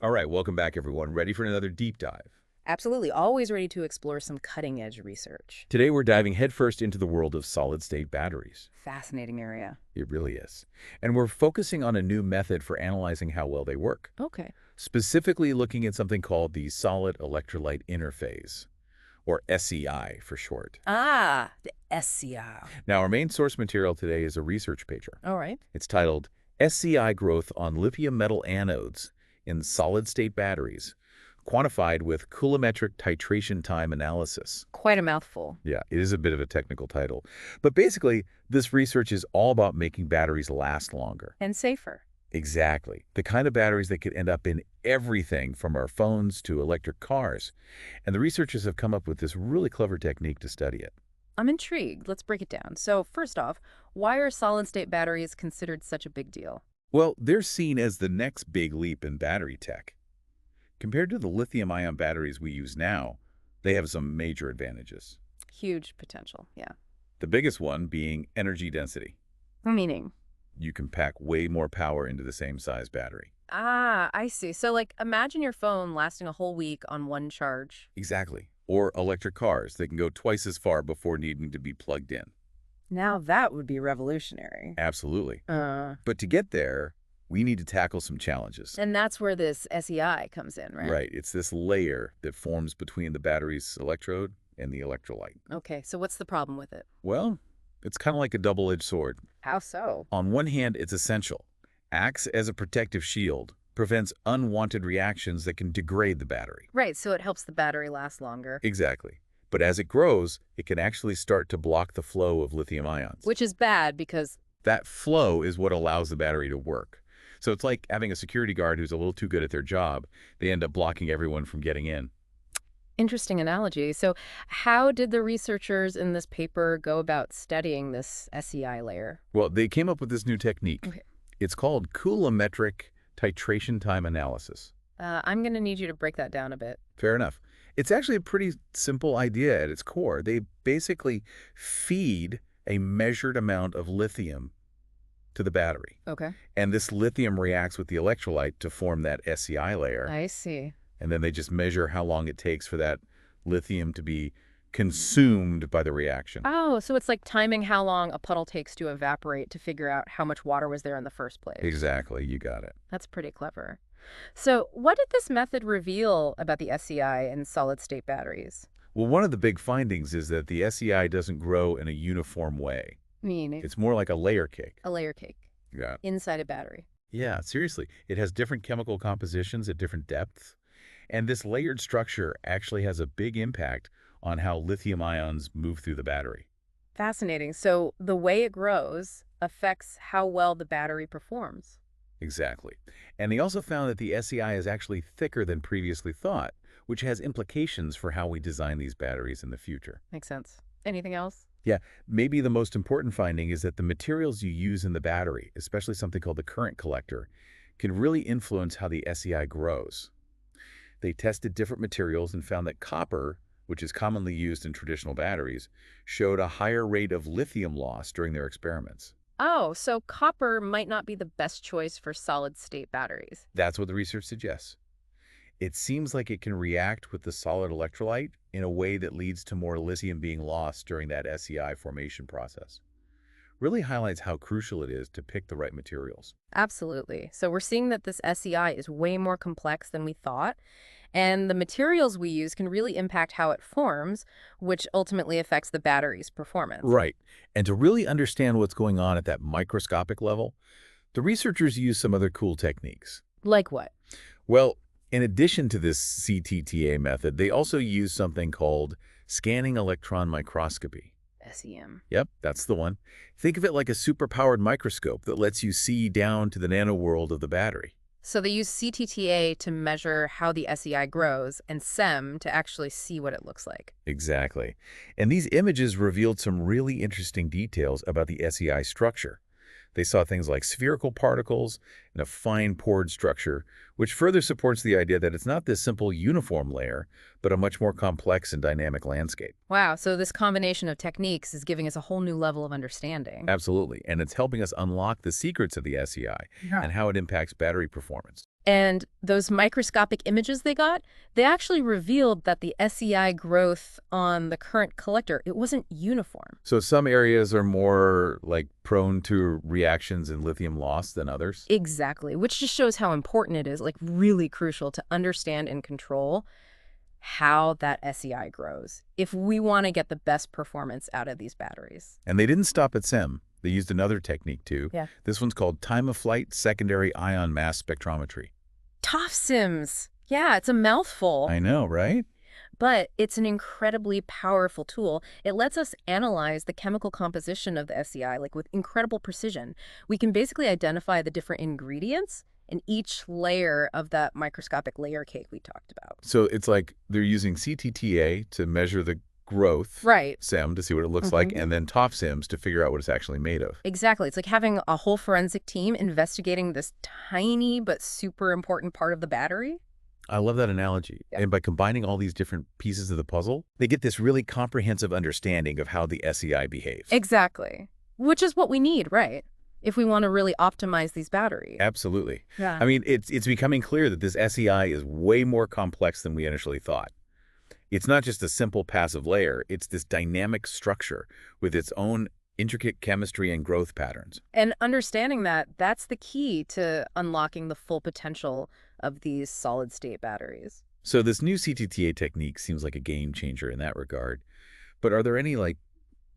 All right, welcome back, everyone. Ready for another deep dive? Absolutely. Always ready to explore some cutting edge research. Today, we're diving headfirst into the world of solid-state batteries. Fascinating area. It really is. And we're focusing on a new method for analyzing how well they work, Okay. specifically looking at something called the solid-electrolyte interphase, or SEI for short. Ah, the SCI. Now, our main source material today is a research paper. All right. It's titled SEI Growth on Lithium Metal Anodes in Solid-State Batteries, quantified with coulometric titration time analysis. Quite a mouthful. Yeah, it is a bit of a technical title. But basically, this research is all about making batteries last longer. And safer. Exactly. The kind of batteries that could end up in everything from our phones to electric cars. And the researchers have come up with this really clever technique to study it. I'm intrigued. Let's break it down. So, first off, why are solid state batteries considered such a big deal? Well, they're seen as the next big leap in battery tech. Compared to the lithium-ion batteries we use now, they have some major advantages. Huge potential. Yeah. The biggest one being energy density. Meaning? You can pack way more power into the same size battery. Ah, I see. So, like, imagine your phone lasting a whole week on one charge. Exactly. Or electric cars. They can go twice as far before needing to be plugged in. Now that would be revolutionary. Absolutely. Uh, But to get there, we need to tackle some challenges. and that's where this SEI comes in, right? Right. It's this layer that forms between the battery's electrode and the electrolyte. Okay, so what's the problem with it? Well, it's kind of like a double-edged sword. How so? On one hand, it's essential. Acts as a protective shield, prevents unwanted reactions that can degrade the battery. Right, so it helps the battery last longer. Exactly. But as it grows, it can actually start to block the flow of lithium ions. Which is bad because, That flow is what allows the battery to work. So it's like having a security guard who's a little too good at their job. They end up blocking everyone from getting in. interesting analogy. So how did the researchers in this paper go about studying this SEI layer? Well, they came up with this new technique. Okay. It's called coulometric titration time analysis. I'm going to need you to break that down a bit. Fair enough. It's actually a pretty simple idea at its core. They basically feed a measured amount of lithium to the battery. Okay. And this lithium reacts with the electrolyte to form that SEI layer. I see. And then they just measure how long it takes for that lithium to be consumed by the reaction. Oh, so it's like timing how long a puddle takes to evaporate to figure out how much water was there in the first place. Exactly, you got it. That's pretty clever. So what did this method reveal about the SEI and solid-state batteries? Well, one of the big findings is that the SEI doesn't grow in a uniform way. Meaning It's more like a layer cake. a layer cake Yeah. inside a battery. Yeah, seriously. It has different chemical compositions at different depths. And this layered structure actually has a big impact on how lithium ions move through the battery. Fascinating. So the way it grows affects how well the battery performs. Exactly. And they also found that the SEI is actually thicker than previously thought, which has implications for how we design these batteries in the future. Makes sense. Anything else? Yeah, maybe the most important finding is that the materials you use in the battery, especially something called the current collector, can really influence how the SEI grows. They tested different materials and found that copper, which is commonly used in traditional batteries, showed a higher rate of lithium loss during their experiments. Oh, so copper might not be the best choice for solid-state batteries. That's what the research suggests. It seems like it can react with the solid electrolyte in a way that leads to more lithium being lost during that SEI formation process. Really highlights how crucial it is to pick the right materials. Absolutely. So we're seeing that this SEI is way more complex than we thought, and the materials we use can really impact how it forms, which ultimately affects the battery's performance. Right. And to really understand what's going on at that microscopic level, the researchers use some other cool techniques. Like what? Well, in addition to this CTTA method, they also use something called scanning electron microscopy. SEM. Yep, that's the one. Think of it like a superpowered microscope that lets you see down to the nanoworld of the battery. So they use CTTA to measure how the SEI grows and SEM to actually see what it looks like. Exactly. And these images revealed some really interesting details about the SEI structure. They saw things like spherical particles, and a fine pored structure, which further supports the idea that it's not this simple uniform layer, but a much more complex and dynamic landscape. Wow, so this combination of techniques is giving us a whole new level of understanding. Absolutely, and it's helping us unlock the secrets of the SEI Yeah. and how it impacts battery performance. And those microscopic images they got, they actually revealed that the SEI growth on the current collector, it wasn't uniform. So some areas are more like prone to reactions and lithium loss than others. Exactly, which just shows how important it is, like really crucial to understand and control how that SEI grows if we want to get the best performance out of these batteries. And they didn't stop at SEM. They used another technique too. Yeah. This one's called time-of-flight secondary ion mass spectrometry. TOF sims. Yeah, it's a mouthful. I know, right? But it's an incredibly powerful tool. It lets us analyze the chemical composition of the SEI, like with incredible precision. We can basically identify the different ingredients in each layer of that microscopic layer cake we talked about. So it's like they're using CTTA to measure the growth, Right. SEM to see what it looks like, and then TOF sims to figure out what it's actually made of. Exactly. It's like having a whole forensic team investigating this tiny but super important part of the battery. I love that analogy. Yeah. And by combining all these different pieces of the puzzle, they get this really comprehensive understanding of how the SEI behaves. Exactly. Which is what we need, right? If we want to really optimize these batteries. Absolutely. Yeah. I mean, it's becoming clear that this SEI is way more complex than we initially thought. It's not just a simple passive layer, it's this dynamic structure with its own intricate chemistry and growth patterns. And understanding that, that's the key to unlocking the full potential of these solid-state batteries. So this new CTTA technique seems like a game changer in that regard. But are there any, like,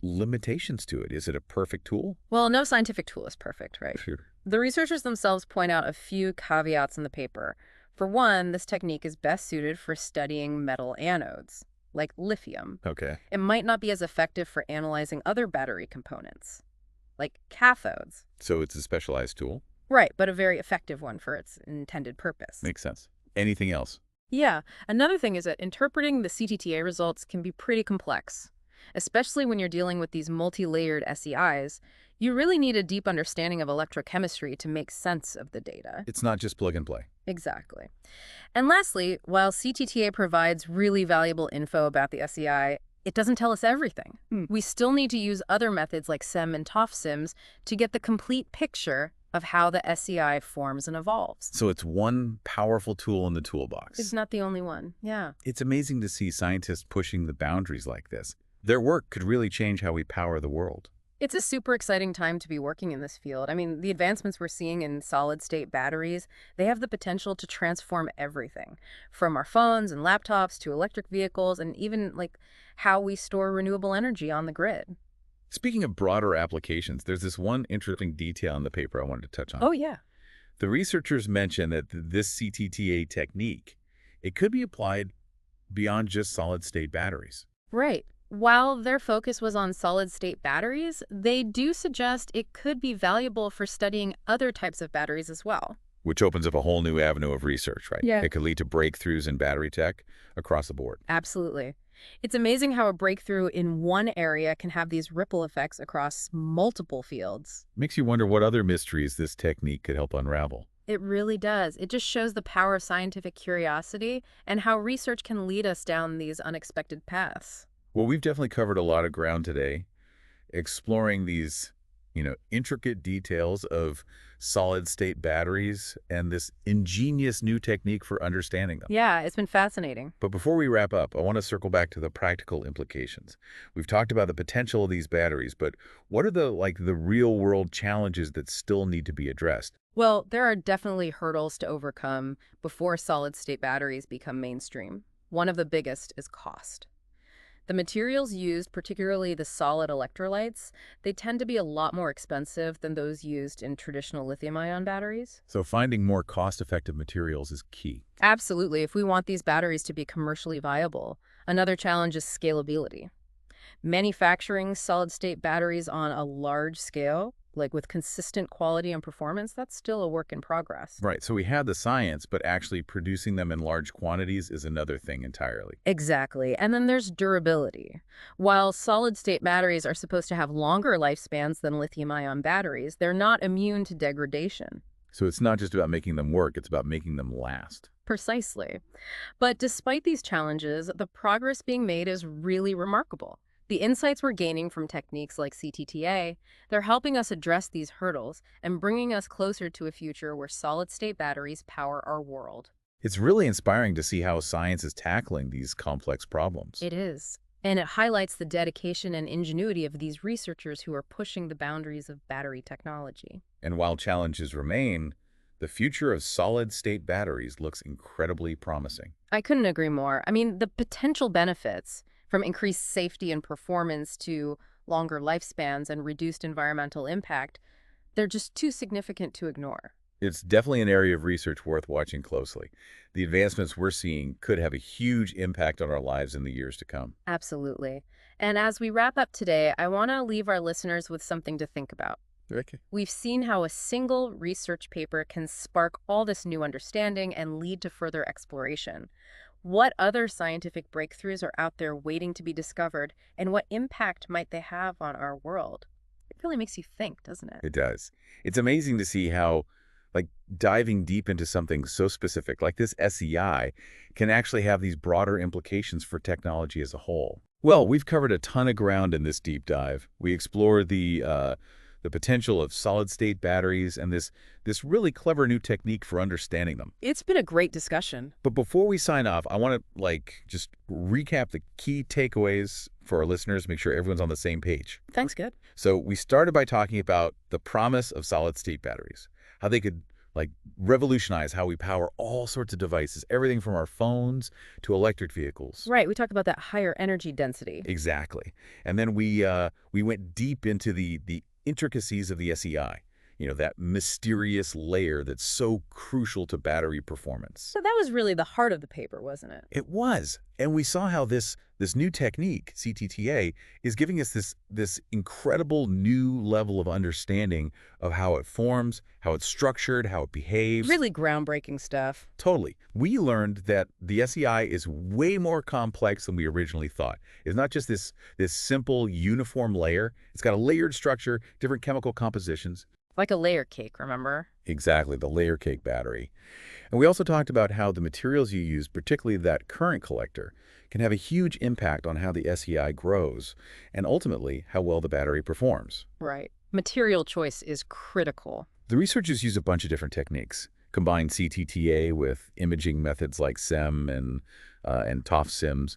limitations to it? Is it a perfect tool? Well, no scientific tool is perfect, right? Sure. The researchers themselves point out a few caveats in the paper. For one, this technique is best suited for studying metal anodes, like lithium. Okay. It might not be as effective for analyzing other battery components, like cathodes. So it's a specialized tool? Right, but a very effective one for its intended purpose. Makes sense. Anything else? Yeah, another thing is that interpreting the CTTA results can be pretty complex, especially when you're dealing with these multi-layered SEIs. You really need a deep understanding of electrochemistry to make sense of the data. It's not just plug and play. Exactly. And lastly, while CTTA provides really valuable info about the SEI, it doesn't tell us everything. We still need to use other methods like SEM and TOF sims to get the complete picture of how the SEI forms and evolves. So it's one powerful tool in the toolbox. It's not the only one. Yeah. It's amazing to see scientists pushing the boundaries like this. Their work could really change how we power the world. It's a super exciting time to be working in this field. I mean, the advancements we're seeing in solid-state batteries, they have the potential to transform everything, from our phones and laptops to electric vehicles and even like how we store renewable energy on the grid. Speaking of broader applications, there's this one interesting detail in the paper I wanted to touch on. Oh, yeah. The researchers mention that this CTTA technique, it could be applied beyond just solid-state batteries. Right. While their focus was on solid-state batteries, they do suggest it could be valuable for studying other types of batteries as well. Which opens up a whole new avenue of research, right? Yeah. It could lead to breakthroughs in battery tech across the board. Absolutely. It's amazing how a breakthrough in one area can have these ripple effects across multiple fields. Makes you wonder what other mysteries this technique could help unravel. It really does. It just shows the power of scientific curiosity and how research can lead us down these unexpected paths. Well, we've definitely covered a lot of ground today, exploring these, intricate details of solid-state batteries and this ingenious new technique for understanding them. Yeah, it's been fascinating. But before we wrap up, I want to circle back to the practical implications. We've talked about the potential of these batteries, but what are the real-world challenges that still need to be addressed? Well, there are definitely hurdles to overcome before solid-state batteries become mainstream. One of the biggest is cost. The materials used, particularly the solid electrolytes, they tend to be a lot more expensive than those used in traditional lithium-ion batteries. So finding more cost-effective materials is key. Absolutely, if we want these batteries to be commercially viable. Another challenge is scalability. Manufacturing solid-state batteries on a large scale, like with consistent quality and performance, that's still a work in progress. Right, so we have the science, but actually producing them in large quantities is another thing entirely. Exactly. And then there's durability. While solid-state batteries are supposed to have longer lifespans than lithium-ion batteries, they're not immune to degradation. So it's not just about making them work, it's about making them last. Precisely. But despite these challenges, the progress being made is really remarkable. The insights we're gaining from techniques like CTTA, they're helping us address these hurdles and bringing us closer to a future where solid-state batteries power our world. It's really inspiring to see how science is tackling these complex problems. It is. And it highlights the dedication and ingenuity of these researchers who are pushing the boundaries of battery technology. And while challenges remain, the future of solid-state batteries looks incredibly promising. I couldn't agree more. I mean, the potential benefits from increased safety and performance to longer lifespans and reduced environmental impact, they're just too significant to ignore. It's definitely an area of research worth watching closely. The advancements we're seeing could have a huge impact on our lives in the years to come. Absolutely. And as we wrap up today, I want to leave our listeners with something to think about. Okay. We've seen how a single research paper can spark all this new understanding and lead to further exploration. What other scientific breakthroughs are out there waiting to be discovered, and what impact might they have on our world? It really makes you think, doesn't it? It does. It's amazing to see how, like, diving deep into something so specific like this SEI can actually have these broader implications for technology as a whole. Well, we've covered a ton of ground in this deep dive. We explored the potential of solid-state batteries and this really clever new technique for understanding them. It's been a great discussion. But before we sign off, I want to just recap the key takeaways for our listeners, make sure everyone's on the same page. Thanks, good. So we started by talking about the promise of solid-state batteries, how they could revolutionize how we power all sorts of devices, everything from our phones to electric vehicles. Right, we talked about that higher energy density. Exactly. And then we went deep into the intricacies of the SEI, that mysterious layer that's so crucial to battery performance. So that was really the heart of the paper, wasn't it? It was. And we saw how this new technique, CTTA, is giving us this incredible new level of understanding of how it forms, how it's structured, how it behaves. Really groundbreaking stuff. Totally. We learned that the SEI is way more complex than we originally thought. It's not just this simple uniform layer. It's got a layered structure, different chemical compositions. Like a layer cake, remember? Exactly, the layer cake battery. And we also talked about how the materials you use, particularly that current collector, can have a huge impact on how the SEI grows and ultimately how well the battery performs. Right. Material choice is critical. The researchers use a bunch of different techniques, combined CTTA with imaging methods like SEM and TOF SIMS,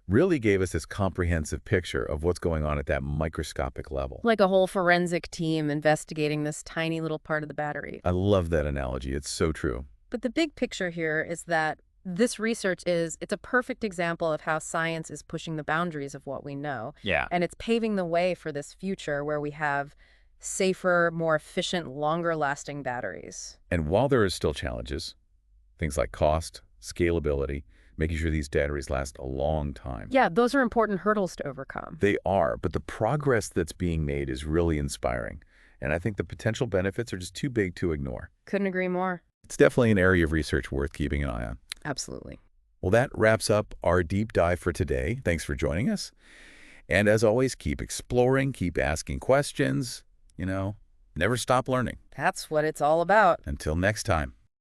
really gave us this comprehensive picture of what's going on at that microscopic level. Like a whole forensic team investigating this tiny little part of the battery. I love that analogy. It's so true. But the big picture here is that this research it's a perfect example of how science is pushing the boundaries of what we know. Yeah. And it's paving the way for this future where we have safer, more efficient, longer-lasting batteries. And while there are still challenges, things like cost, scalability, making sure these batteries last a long time. Yeah, those are important hurdles to overcome. They are, but the progress that's being made is really inspiring. And I think the potential benefits are just too big to ignore. Couldn't agree more. It's definitely an area of research worth keeping an eye on. Absolutely. Well, that wraps up our deep dive for today. Thanks for joining us. And as always, keep exploring, keep asking questions, never stop learning. That's what it's all about. Until next time.